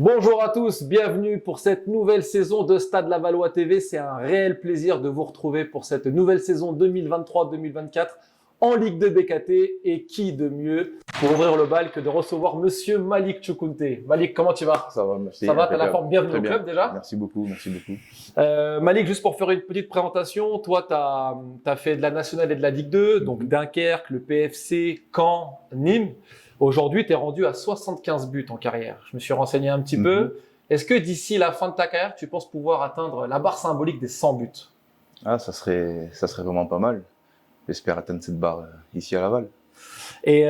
Bonjour à tous, bienvenue pour cette nouvelle saison de Stade Lavallois TV. C'est un réel plaisir de vous retrouver pour cette nouvelle saison 2023-2024 en Ligue 2 BKT. Et qui de mieux pour ouvrir le bal que de recevoir Monsieur Malik Choukounté. Malik, comment tu vas? Ça va, merci. Ça va, t'as la forme? Bienvenue Très au club déjà. Merci beaucoup, merci beaucoup. Malik, juste pour faire une petite présentation, toi, t'as fait de la nationale et de la Ligue 2, donc Dunkerque, le PFC, Caen, Nîmes. Aujourd'hui, tu es rendu à 75 buts en carrière. Je me suis renseigné un petit peu. Est-ce que d'ici la fin de ta carrière, tu penses pouvoir atteindre la barre symbolique des 100 buts? Ah, ça serait vraiment pas mal. J'espère atteindre cette barre ici à Laval. Et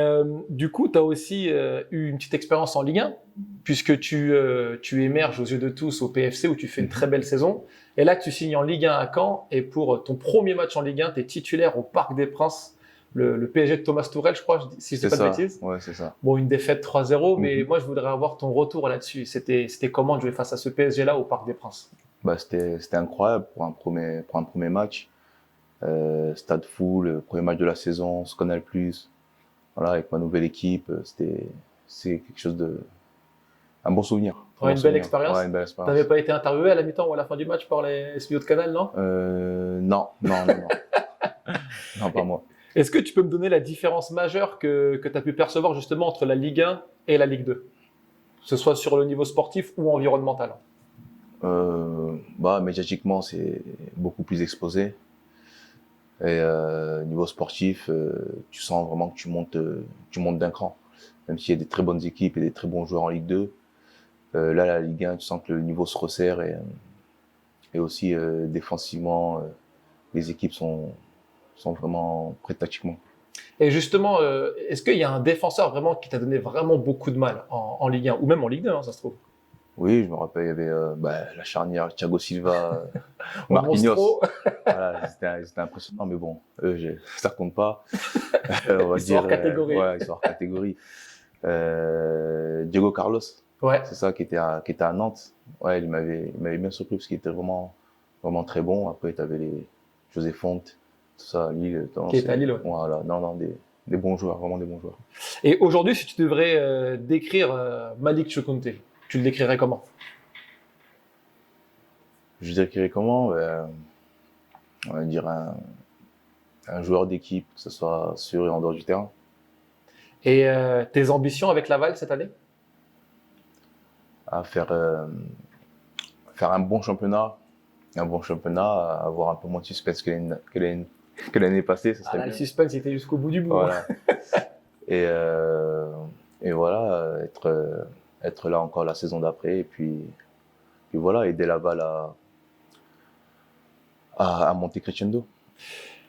du coup, tu as aussi eu une petite expérience en Ligue 1, puisque tu émerges aux yeux de tous au PFC où tu fais une très belle saison. Et là, tu signes en Ligue 1 à Caen. Et pour ton premier match en Ligue 1, tu es titulaire au Parc des Princes. Le PSG de Thomas Tuchel, je crois, si je dis pas de bêtises. Ouais, c'est ça. Bon, une défaite 3-0, mais moi, je voudrais avoir ton retour là-dessus. C'était comment de jouer face à ce PSG-là au Parc des Princes? Bah, c'était incroyable pour un premier match. Stade full, premier match de la saison, on se connaît le plus. Voilà, avec ma nouvelle équipe, c'est quelque chose un bon souvenir. Une belle expérience. Ouais, une belle expérience. T'avais pas été interviewé à la mi-temps ou à la fin du match par les studios de Canal, non? Non. Non, pas moi. Est-ce que tu peux me donner la différence majeure que tu as pu percevoir justement entre la Ligue 1 et la Ligue 2? Que ce soit sur le niveau sportif ou environnemental. Médiatiquement, c'est beaucoup plus exposé. Et niveau sportif, tu sens vraiment que tu montes d'un cran. Même s'il y a des très bonnes équipes et des très bons joueurs en Ligue 2, là, la Ligue 1, tu sens que le niveau se resserre et aussi défensivement, les équipes sont vraiment prêtes tactiquement. Et justement, est-ce qu'il y a un défenseur vraiment qui t'a donné vraiment beaucoup de mal en Ligue 1 ou même en Ligue 2, hein, ça se trouve? Oui, je me rappelle, il y avait la charnière Thiago Silva, Marquinhos. Voilà, c'était impressionnant, mais bon, ça compte pas. On va Ils sont hors catégorie. Ouais, ils sont hors catégorie. Diego Carlos, ouais. C'est ça, qui était à Nantes. Ouais, il m'avait bien surpris parce qu'il était vraiment très bon. Après, tu avais les José Fonte, tout ça, Lille. Qui est à Lille, ouais. Voilà, non, des bons joueurs, vraiment des bons joueurs. Et aujourd'hui, si tu devrais décrire Malik Choukounté, tu le décrirais comment? Je décrirais comment? On va dire un joueur d'équipe, que ce soit sur et en dehors du terrain. Et tes ambitions avec Laval cette année? À faire un bon championnat, avoir un peu moins de suspense que l'année passée, ça serait bien. Le suspense était jusqu'au bout du bout. Voilà. Et voilà, être là encore la saison d'après, et puis voilà, aider Laval à monter crescendo.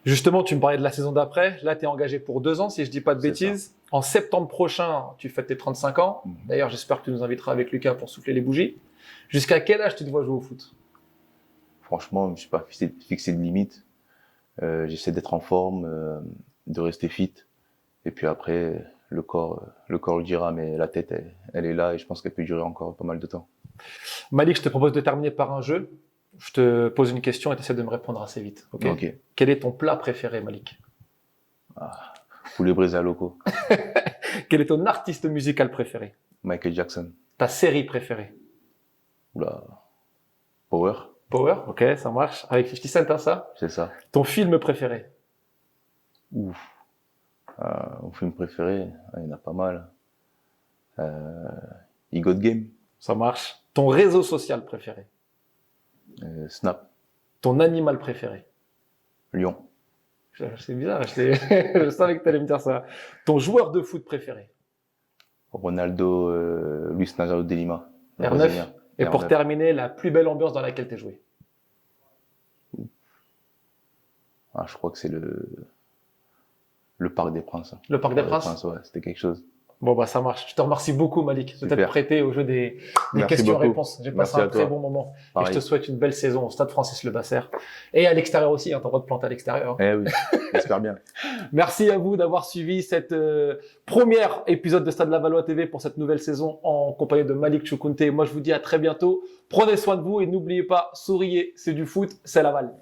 Justement, tu me parlais de la saison d'après. Là, tu es engagé pour 2 ans, si je dis pas de bêtises. En septembre prochain, tu fêtes tes 35 ans. D'ailleurs, j'espère que tu nous inviteras avec Lucas pour souffler les bougies. Jusqu'à quel âge tu te vois jouer au foot? Franchement, je ne me suis pas fixé de limite. J'essaie d'être en forme, de rester fit. Et puis après, le corps le dira, mais la tête, elle est là et je pense qu'elle peut durer encore pas mal de temps. Malik, je te propose de terminer par un jeu. Je te pose une question et tu essaies de me répondre assez vite. Ok. Quel est ton plat préféré, Malik? Poulet braisé à loco. Quel est ton artiste musical préféré? Michael Jackson. Ta série préférée? Oula. Power. Power, ok, ça marche. Avec 50 Cent, hein, ça? C'est ça. Ton film préféré? Ouf. Mon film préféré, il y en a pas mal. He Got Game. Ça marche. Ton réseau social préféré? Snap. Ton animal préféré? Lion. C'est bizarre, je savais que tu allais me dire ça. Ton joueur de foot préféré? Ronaldo, Luis Nazario de Lima. R9. Et pour terminer, la plus belle ambiance dans laquelle tu as joué? Je crois que c'est le Parc des Princes. Le Parc des Princes? Ouais, c'était quelque chose. Bon, ça marche. Je te remercie beaucoup, Malik, de t'être prêté au jeu des questions-réponses. J'ai passé un très bon moment. Pareil. Et je te souhaite une belle saison au Stade Francis Lebasser. Et à l'extérieur aussi, hein, t'as le droit de planter à l'extérieur. Eh oui, j'espère bien. Merci à vous d'avoir suivi cette premier épisode de Stade Lavallois TV pour cette nouvelle saison en compagnie de Malik Choukounté. Moi, je vous dis à très bientôt. Prenez soin de vous et n'oubliez pas, souriez, c'est du foot, c'est Laval.